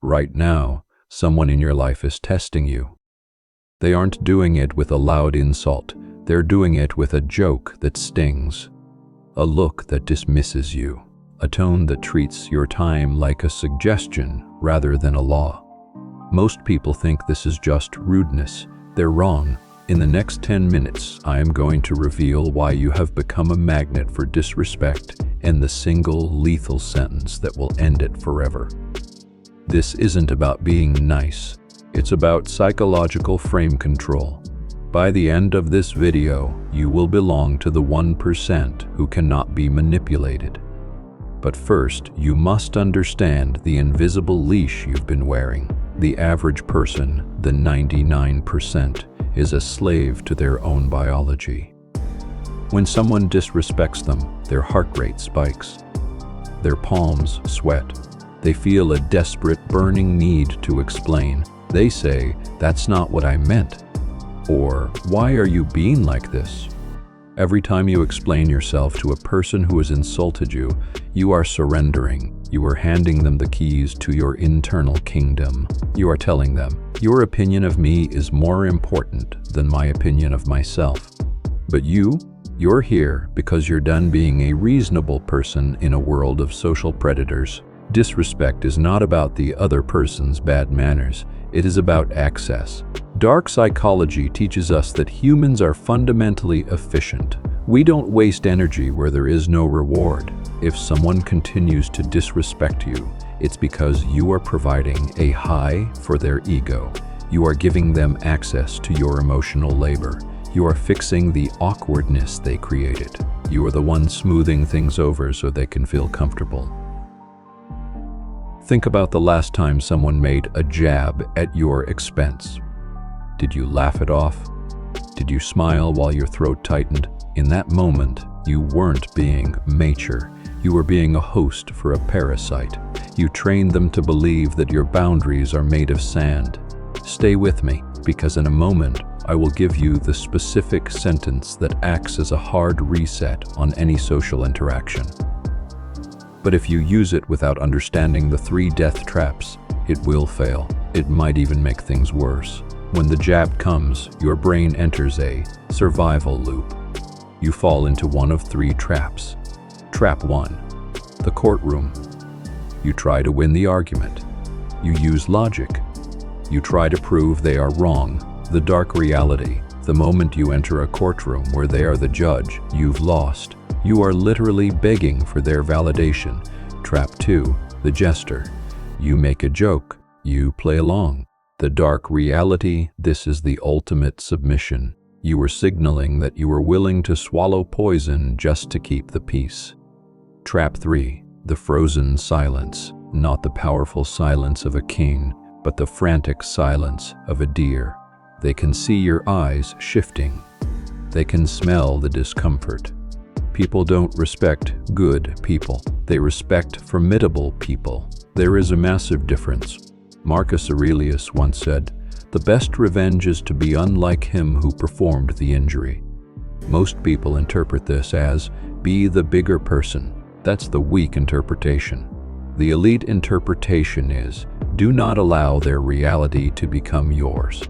Right now, someone in your life is testing you. They aren't doing it with a loud insult. They're doing it with a joke that stings, a look that dismisses you, a tone that treats your time like a suggestion rather than a law. Most people think this is just rudeness. They're wrong. In the next 10 minutes, I am going to reveal why you have become a magnet for disrespect and the single lethal sentence that will end it forever. This isn't about being nice. It's about psychological frame control. By the end of this video, you will belong to the 1% who cannot be manipulated. But first, you must understand the invisible leash you've been wearing. The average person, the 99%, is a slave to their own biology. When someone disrespects them, their heart rate spikes. Their palms sweat. They feel a desperate, burning need to explain. They say, "That's not what I meant." Or, "Why are you being like this?" Every time you explain yourself to a person who has insulted you, you are surrendering. You are handing them the keys to your internal kingdom. You are telling them, "Your opinion of me is more important than my opinion of myself." But you're here because you're done being a reasonable person in a world of social predators. Disrespect is not about the other person's bad manners. It is about access. Dark psychology teaches us that humans are fundamentally efficient. We don't waste energy where there is no reward. If someone continues to disrespect you, it's because you are providing a high for their ego. You are giving them access to your emotional labor. You are fixing the awkwardness they created. You are the one smoothing things over so they can feel comfortable. Think about the last time someone made a jab at your expense. Did you laugh it off? Did you smile while your throat tightened? In that moment, you weren't being mature. You were being a host for a parasite. You trained them to believe that your boundaries are made of sand. Stay with me, because in a moment, I will give you the specific sentence that acts as a hard reset on any social interaction. But if you use it without understanding the 3 death traps, it will fail. It might even make things worse. When the jab comes, your brain enters a survival loop. You fall into one of 3 traps. Trap 1, the courtroom. You try to win the argument. You use logic. You try to prove they are wrong. The dark reality, the moment you enter a courtroom where they are the judge, you've lost. You are literally begging for their validation. Trap 2, the jester. You make a joke. You play along. The dark reality, this is the ultimate submission. You were signaling that you were willing to swallow poison just to keep the peace. Trap 3, the frozen silence. Not the powerful silence of a king, but the frantic silence of a deer. They can see your eyes shifting. They can smell the discomfort. People don't respect good people. They respect formidable people. There is a massive difference. Marcus Aurelius once said, "The best revenge is to be unlike him who performed the injury." Most people interpret this as, be the bigger person. That's the weak interpretation. The elite interpretation is, do not allow their reality to become yours.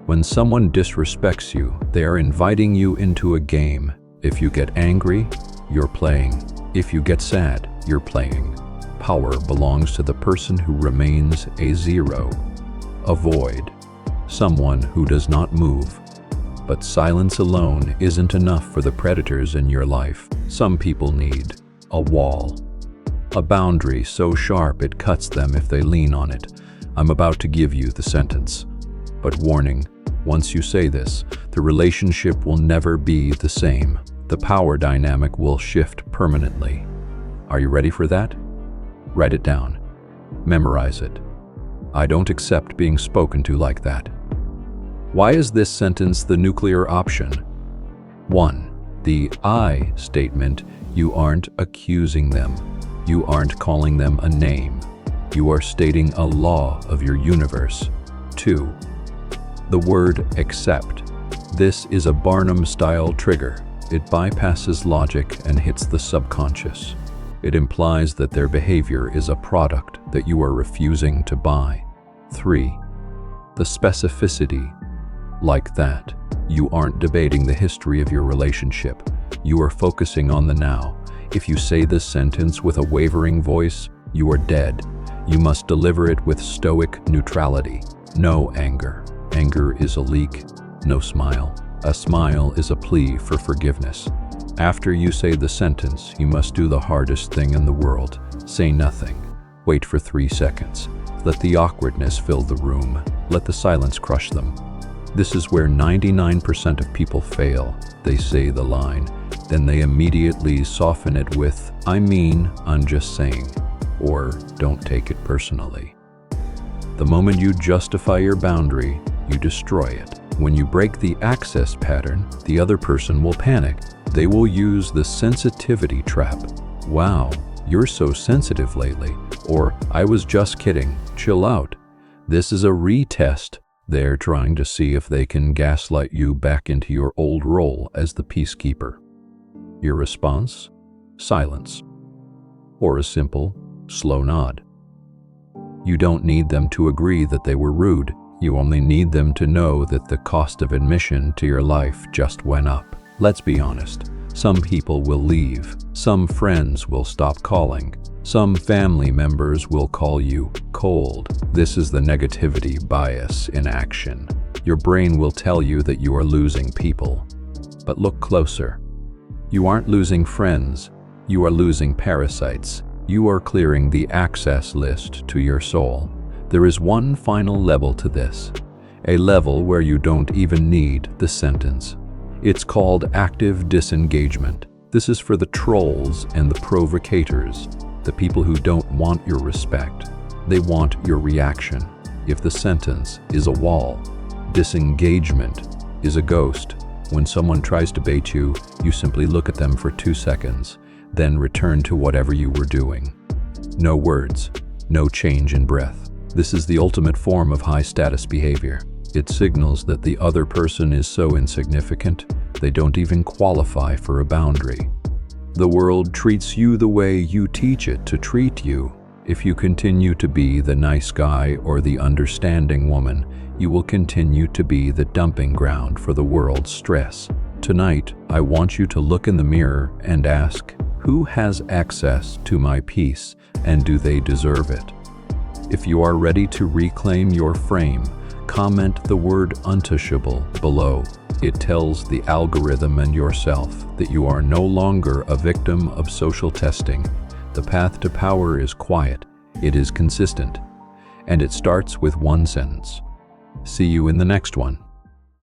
When someone disrespects you, they are inviting you into a game. If you get angry, you're playing. If you get sad, you're playing. Power belongs to the person who remains a zero, a void, someone who does not move. But silence alone isn't enough for the predators in your life. Some people need a wall, a boundary so sharp it cuts them if they lean on it. I'm about to give you the sentence. But warning, once you say this, the relationship will never be the same. The power dynamic will shift permanently. Are you ready for that? Write it down. Memorize it. I don't accept being spoken to like that. Why is this sentence the nuclear option? 1. The I statement. You aren't accusing them. You aren't calling them a name. You are stating a law of your universe. 2. The word accept. This is a Barnum-style trigger. It bypasses logic and hits the subconscious. It implies that their behavior is a product that you are refusing to buy. 3. The specificity. Like that, you aren't debating the history of your relationship. You are focusing on the now. If you say this sentence with a wavering voice, you are dead. You must deliver it with stoic neutrality. No anger. Anger is a leak. No smile. A smile is a plea for forgiveness. After you say the sentence, you must do the hardest thing in the world. Say nothing. Wait for 3 seconds. Let the awkwardness fill the room. Let the silence crush them. This is where 99% of people fail. They say the line, then they immediately soften it with, "I mean, I'm just saying," or "don't take it personally." The moment you justify your boundary, you destroy it. When you break the access pattern, the other person will panic. They will use the sensitivity trap. "Wow, you're so sensitive lately," or "I was just kidding, chill out." This is a retest. They're trying to see if they can gaslight you back into your old role as the peacekeeper. Your response? Silence. Or a simple, slow nod. You don't need them to agree that they were rude. You only need them to know that the cost of admission to your life just went up. Let's be honest. Some people will leave. Some friends will stop calling. Some family members will call you cold. This is the negativity bias in action. Your brain will tell you that you are losing people. But look closer. You aren't losing friends. You are losing parasites. You are clearing the access list to your soul. There is one final level to this. A level where you don't even need the sentence. It's called active disengagement. This is for the trolls and the provocators. The people who don't want your respect. They want your reaction. If the sentence is a wall, disengagement is a ghost. When someone tries to bait you, you simply look at them for 2 seconds, then return to whatever you were doing. No words, no change in breath. This is the ultimate form of high-status behavior. It signals that the other person is so insignificant, they don't even qualify for a boundary. The world treats you the way you teach it to treat you. If you continue to be the nice guy or the understanding woman, you will continue to be the dumping ground for the world's stress. Tonight, I want you to look in the mirror and ask, who has access to my peace, and do they deserve it? If you are ready to reclaim your frame, comment the word untouchable below. It tells the algorithm and yourself that you are no longer a victim of social testing. The path to power is quiet, it is consistent, and it starts with one sentence. See you in the next one.